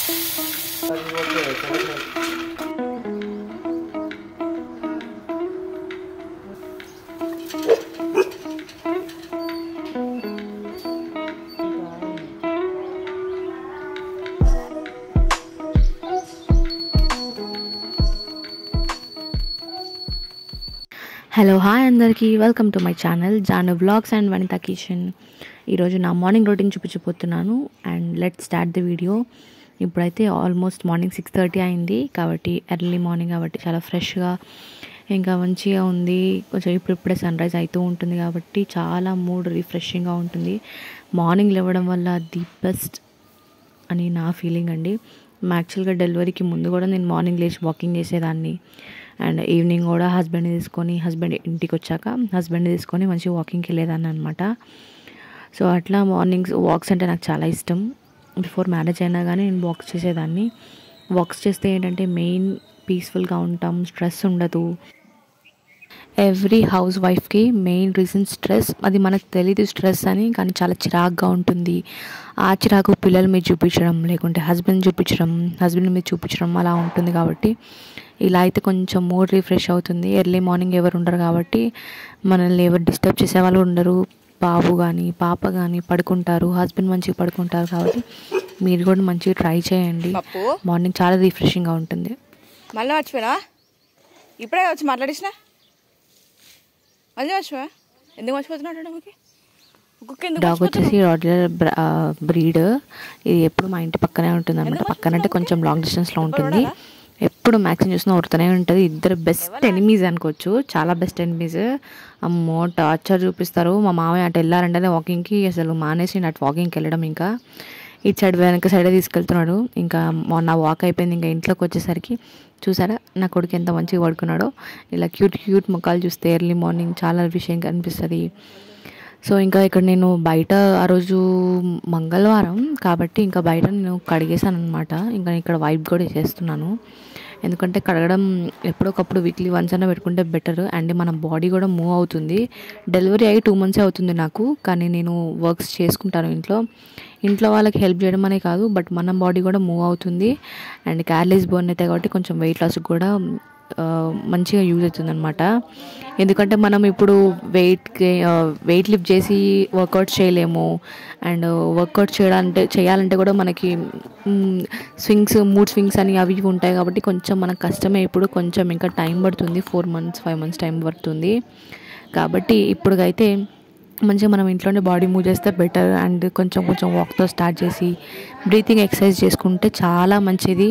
Hello hi అందరికీ welcome to my channel Janu vlogs and Vanitha kitchen. ఈరోజు నా మార్నింగ్ రొటీన్ చూపించబోతున్నాను and let start the video. ఇప్పుడైతే almost morning 6:30 అయింది కాబట్టి ఎర్లీ మార్నింగ్ కాబట్టి చాలా ఫ్రెష్గా ఇంకా మంచిగా ఉంది. కొంచెం ఇప్పుడిప్పుడే సన్ రైజ్ అవుతూ ఉంటుంది కాబట్టి చాలా మూడ్ రిఫ్రెషింగ్గా ఉంటుంది. మార్నింగ్ లేవడం వల్ల ది బెస్ట్ అని నా ఫీలింగ్ అండి. యాక్చువల్గా డెలివరీకి ముందు కూడా నేను మార్నింగ్ లేచి వాకింగ్ చేసేదాన్ని అండ్ ఈవినింగ్ కూడా హస్బెండ్ ఇంటికి వచ్చాక హస్బెండ్ తీసుకొని మంచిగా వాకింగ్కి వెళ్ళేదాన్ని అనమాట. సో అట్లా మార్నింగ్స్ వాక్స్ అంటే నాకు చాలా ఇష్టం. బిఫోర్ మ్యారేజ్ అయినా కానీ నేను వాక్స్ చేసేదాన్ని. వాక్స్ చేస్తే ఏంటంటే మెయిన్ పీస్ఫుల్గా ఉంటాం, స్ట్రెస్ ఉండదు. ఎవ్రీ హౌస్ వైఫ్కి మెయిన్ రీజన్ స్ట్రెస్. అది మనకు తెలీదు స్ట్రెస్ అని, కానీ చాలా చిరాగ్గా ఉంటుంది. ఆ చిరాకు పిల్లల మీద చూపించడం, లేకుంటే హస్బెండ్ మీద చూపించడం అలా ఉంటుంది. కాబట్టి ఇలా అయితే కొంచెం మూడ్ రిఫ్రెష్ అవుతుంది. ఎర్లీ మార్నింగ్ ఎవరు ఉండరు కాబట్టి మనల్ని ఎవరు డిస్టర్బ్ చేసేవాళ్ళు ఉండరు. బాబు కానీ పాప కానీ పడుకుంటారు, హస్బెండ్ మంచిగా పడుకుంటారు. కాబట్టి మీరు కూడా మంచిగా ట్రై చేయండి. మార్నింగ్ చాలా రిఫ్రెషింగ్గా ఉంటుంది. మళ్ళీ మర్చిపోయినా ఇప్పుడే వచ్చి మాట్లాడేసిన మళ్ళీ మర్చిపోయా. ఎందుకు మర్చిపోతున్నాడు? డాగ్ వచ్చేసి రాడ్లర్ బ్రీడ్. ఇది ఎప్పుడు మా ఇంటి పక్కనే ఉంటుంది అనమాట. పక్కన అంటే కొంచెం లాంగ్ డిస్టెన్స్లో ఉంటుంది. ఎప్పుడు మ్యాక్సిమం చూసినా ఉరుతూనే ఉంటుంది. ఇద్దరు బెస్ట్ ఎనిమీస్ అనుకోవచ్చు, చాలా బెస్ట్ ఎనిమీస్. అమ్మో టార్చర్ చూపిస్తారు. మా మామయ్య అటు వెళ్ళారంటే వాకింగ్కి అసలు మానేసి అటు వాకింగ్కి వెళ్ళడం, ఇంకా ఇటు సైడ్ వెనక సైడే తీసుకెళ్తున్నాడు. ఇంకా మొన్న వాక్ అయిపోయింది. ఇంకా ఇంట్లోకి వచ్చేసరికి చూసారా నా కొడుకు ఎంత మంచిగా పడుకున్నాడో. ఇలా క్యూట్ ముఖాలు చూస్తే ఎర్లీ మార్నింగ్ చాలా విషయం కనిపిస్తుంది. సో ఇంకా ఇక్కడ నేను బయట ఆ రోజు మంగళవారం కాబట్టి ఇంకా బయట నేను కడిగేసాను అనమాట. ఇంకా ఇక్కడ వైప్ కూడా చేస్తున్నాను. ఎందుకంటే కడగడం ఎప్పుడొకప్పుడు వీక్లీ వన్స్ అయినా పెట్టుకుంటే బెటర్. అండ్ మన బాడీ కూడా మూవ్ అవుతుంది. డెలివరీ అయ్యి 2 months అవుతుంది నాకు, కానీ నేను వర్క్స్ చేసుకుంటాను ఇంట్లో వాళ్ళకి హెల్ప్ చేయడం అనే కాదు, బట్ మన బాడీ కూడా మూవ్ అవుతుంది. అండ్ క్యార్లెస్ బోర్న్ అయితే కాబట్టి కొంచెం వెయిట్ లాస్కి కూడా మంచిగా యూజ్ అవుతుంది అనమాట. ఎందుకంటే మనం ఇప్పుడు వెయిట్ లిఫ్ట్ చేసి వర్కౌట్ చేయలేము. అండ్ వర్కౌట్ చేయాలంటే కూడా మనకి మూడ్ స్వింగ్స్ అని అవి ఉంటాయి. కాబట్టి కొంచెం మనకు కష్టమే. ఇప్పుడు కొంచెం ఇంకా టైం పడుతుంది, 4 months 5 months టైం పడుతుంది. కాబట్టి ఇప్పుడుకైతే మంచిగా మనం ఇంట్లోనే బాడీ మూవ్ చేస్తే బెటర్. అండ్ కొంచెం వాక్తో స్టార్ట్ చేసి బ్రీతింగ్ ఎక్సర్సైజ్ చేసుకుంటే చాలా మంచిది.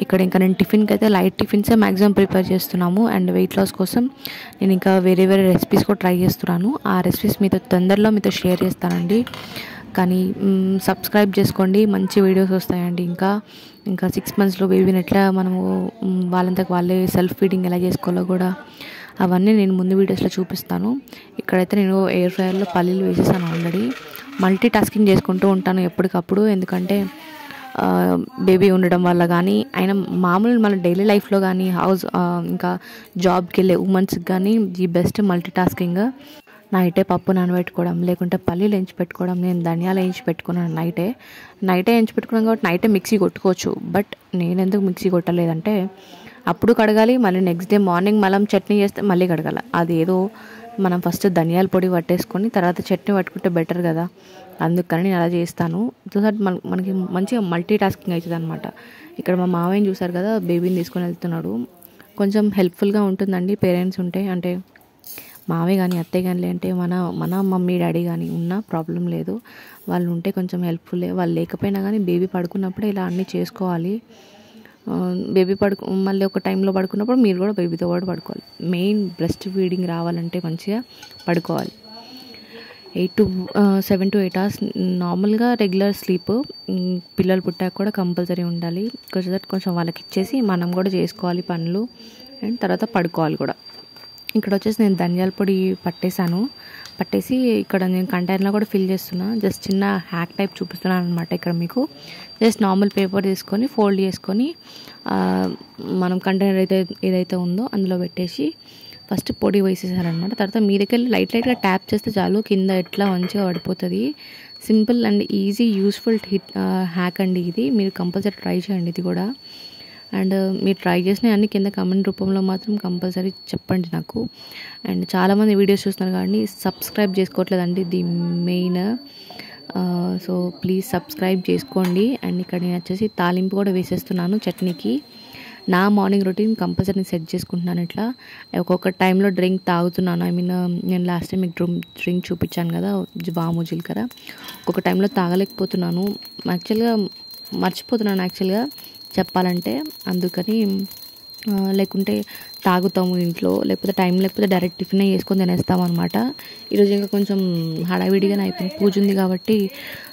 ఇక్కడ ఇంకా నేను టిఫిన్కి అయితే లైట్ టిఫిన్సే మ్యాక్సిమం ప్రిపేర్ చేస్తున్నాము. అండ్ వెయిట్ లాస్ కోసం నేను ఇంకా వేరే రెసిపీస్ కూడా ట్రై చేస్తున్నాను. ఆ రెసిపీస్ తొందరలో మీతో షేర్ చేస్తానండి. కానీ సబ్స్క్రైబ్ చేసుకోండి, మంచి వీడియోస్ వస్తాయండి. ఇంకా 6 monthsలో బేబీని ఎట్లా మనము వాళ్ళంతకు వాళ్ళే సెల్ఫ్ ఫీడింగ్ ఎలా చేసుకోవాలో కూడా అవన్నీ నేను ముందు వీడియోస్లో చూపిస్తాను. ఇక్కడైతే నేను ఎయిర్ ఫ్రైయర్లో పల్లీలు వేసేసాను ఆల్రెడీ. మల్టీ టాస్కింగ్ చేసుకుంటూ ఉంటాను ఎప్పటికప్పుడు. ఎందుకంటే బేబీ ఉండడం వల్ల కానీ అయినా మామూలు మన డైలీ లైఫ్లో కానీ ఇంకా జాబ్కి వెళ్ళే ఉమెన్స్కి కానీ ది బెస్ట్ మల్టీ టాస్కింగ్. నైటే పప్పు నానబెట్టుకోవడం, లేకుంటే పల్లీలు ఎంచి పెట్టుకోవడం. నేను ధనియాలు ఎంచి పెట్టుకున్నాను నైటే ఎంచి పెట్టుకున్నాను కాబట్టి నైటే మిక్సీ కొట్టుకోవచ్చు. బట్ నేను ఎందుకు మిక్సీ కొట్టలేదంటే అప్పుడు కడగాలి, మళ్ళీ నెక్స్ట్ డే మార్నింగ్ మనం చట్నీ చేస్తే మళ్ళీ కడగాలి. అది ఏదో మనం ఫస్ట్ ధనియాల పొడి పట్టేసుకొని తర్వాత చట్నీ పట్టుకుంటే బెటర్ కదా, అందుకని నేను అలా చేస్తాను. సో దట్ మనకి మంచిగా మల్టీ టాస్కింగ్ అవుతుంది అనమాట. ఇక్కడ మా మామయ్యని చూసారు కదా, బేబీని తీసుకొని వెళ్తున్నాడు. కొంచెం హెల్ప్ఫుల్గా ఉంటుందండి పేరెంట్స్ ఉంటే. అంటే మావయ్య కానీ అత్తయ్య కానీ లేదంటే మన మమ్మీ డాడీ కానీ ఉన్నా ప్రాబ్లం లేదు. వాళ్ళు ఉంటే కొంచెం హెల్ప్ఫుల్లే. వాళ్ళు లేకపోయినా కానీ బేబీ పడుకున్నప్పుడే ఇలా అన్నీ చేసుకోవాలి. బేబీ మళ్ళీ ఒక టైంలో పడుకున్నప్పుడు మీరు కూడా బేబీతో కూడా పడుకోవాలి. మెయిన్ బ్రెస్ట్ ఫీడింగ్ రావాలంటే మంచిగా పడుకోవాలి. 7 to 8 hours నార్మల్గా రెగ్యులర్ స్లీప్. పిల్లలు పుట్టాక కూడా కంపల్సరీ ఉండాలి. కొంచెం వాళ్ళకి ఇచ్చేసి మనం కూడా చేసుకోవాలి పనులు, అండ్ తర్వాత పడుకోవాలి కూడా. ఇక్కడ వచ్చేసి నేను ధనియాల పొడి పట్టేసి ఇక్కడ నేను కంటైనర్లో కూడా ఫిల్ చేస్తున్నా. జస్ట్ చిన్న హ్యాక్ టైప్ చూపిస్తున్నాను అనమాట. ఇక్కడ మీకు జస్ట్ నార్మల్ పేపర్ తీసుకొని ఫోల్డ్ చేసుకొని మనం కంటైనర్ ఏదైతే ఉందో అందులో పెట్టేసి ఫస్ట్ పొడి వేసేసారనమాట. తర్వాత మీదకెళ్ళి లైట్గా ట్యాప్ చేస్తే చాలు, కింద ఎట్లా మంచిగా పడిపోతుంది. Simple and easy useful hack అండి ఇది. మీరు కంపల్సరీ ట్రై చేయండి ఇది కూడా. అండ్ మీరు ట్రై చేసిన అన్ని కింద కామెంట్ రూపంలో మాత్రం కంపల్సరీ చెప్పండి నాకు. అండ్ చాలామంది వీడియోస్ చూస్తున్నారు కానీ సబ్స్క్రైబ్ చేసుకోవట్లేదండి, the main. So please subscribe చేసుకోండి. అండ్ ఇక్కడ నేను వచ్చేసి తాలింపు కూడా వేసేస్తున్నాను చట్నీకి. నా మార్నింగ్ రొటీన్ కంపల్సరీ సెట్ చేసుకుంటున్నాను. ఇట్లా ఒక్కొక్క టైంలో డ్రింక్ తాగుతున్నాను. నేను లాస్ట్ టైం మీకు డ్రింక్ చూపించాను కదా, వాము జీలకర్ర. ఒక్కొక్క టైంలో తాగలేకపోతున్నాను, యాక్చువల్గా మర్చిపోతున్నాను యాక్చువల్గా చెప్పాలంటే. అందుకని లేకుంటే తాగుతాము ఇంట్లో, లేకపోతే టైం లేకపోతే డైరెక్ట్ టిఫిన్ చేసుకొని తినేస్తాం అనమాట. ఈరోజు ఇంకా కొంచెం హడావిడిగానే అయిపోయింది, పూజ ఉంది కాబట్టి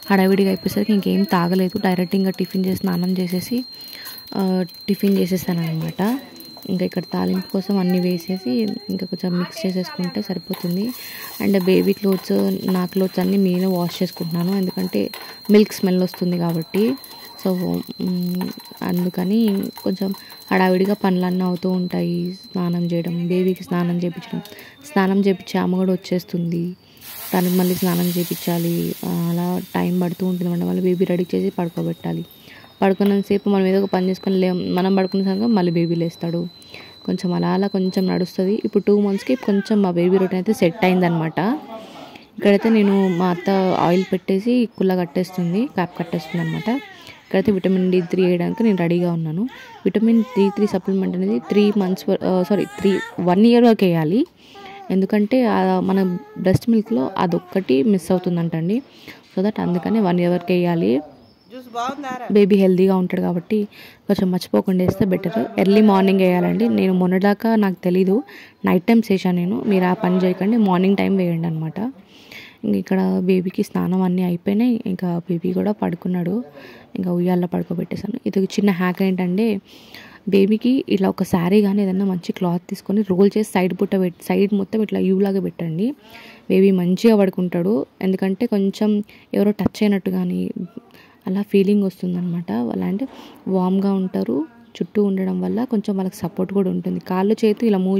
హడావిడిగా అయిపోయేసరికి ఇంకేం తాగలేదు. డైరెక్ట్ ఇంకా టిఫిన్ చేసి స్నానం చేసేసి టిఫిన్ చేసేసాను అనమాట. ఇంకా ఇక్కడ తాలింపు కోసం అన్నీ వేసేసి ఇంకా కొంచెం మిక్స్ చేసేసుకుంటే సరిపోతుంది. అండ్ బేబీ క్లోత్స్, నా క్లోత్స్ అన్నీ నేనే వాష్ చేసుకుంటున్నాను, ఎందుకంటే మిల్క్ స్మెల్ వస్తుంది కాబట్టి. సో అందుకని కొంచెం హడావిడిగా పనులన్నీ అవుతూ ఉంటాయి. స్నానం చేయడం, బేబీకి స్నానం చేయించే ఆమె కూడా వచ్చేస్తుంది, దానికి మళ్ళీ స్నానం చేయించాలి. అలా టైం పడుతూ ఉంటుంది. మళ్ళీ బేబీ రెడీ చేసి పడుకోబెట్టాలి. పడుకున్నంతసేపు మనం ఏదో ఒక పని చేసుకొని మనం పడుకున్న సమయంలో మళ్ళీ బేబీ లేస్తాడు. కొంచెం అలా కొంచెం నడుస్తుంది. ఇప్పుడు 2 monthsకి కొంచెం మా బేబీ రొటీన్ అయితే సెట్ అయిందనమాట. ఇక్కడైతే నేను మా అత్త ఆయిల్ పెట్టేసి కుల్ల కట్టేస్తుంది, క్యాప్ కట్టేస్తుంది అనమాట. ఇక్కడైతే విటమిన్ D3 వేయడానికి నేను రెడీగా ఉన్నాను. విటమిన్ D3 సప్లిమెంట్ అనేది 1 year వరకు వేయాలి. ఎందుకంటే మన బ్రెస్ట్ మిల్క్లో అదొక్కటి మిస్ అవుతుందంటండి. సో దట్ అందుకని 1 year వరకు వేయాలి. బేబీ హెల్తీగా ఉంటాడు కాబట్టి కొంచెం మర్చిపోకుండా వేస్తే బెటర్. ఎర్లీ మార్నింగ్ వేయాలండి. నేను మొన్నదాకా నాకు తెలీదు, నైట్ టైమ్స్ వేసాను నేను. మీరు ఆ పని చేయకండి, మార్నింగ్ టైం వేయండి అనమాట. ఇక్కడ బేబీకి స్నానం అన్నీ అయిపోయినాయి. ఇంకా బేబీ కూడా పడుకున్నాడు. ఇంకా ఉయ్యాల్లో పడుకోబెట్టేశాను. ఇది చిన్న హ్యాక్ ఏంటంటే, బేబీకి ఇలా ఒక శారీ కానీ ఏదైనా మంచి క్లాత్ తీసుకొని రోల్ చేసి సైడ్ మొత్తం ఇట్లా యూలాగా పెట్టండి. బేబీ మంచిగా పడుకుంటాడు. ఎందుకంటే కొంచెం ఎవరో టచ్ అయినట్టు కానీ అలా ఫీలింగ్ వస్తుందన్నమాట. అలాంటి వామ్గా ఉంటారు. చుట్టూ ఉండడం వల్ల కొంచెం వాళ్ళకి సపోర్ట్ కూడా ఉంటుంది. కాళ్ళు చేతులు ఇలా మూవ్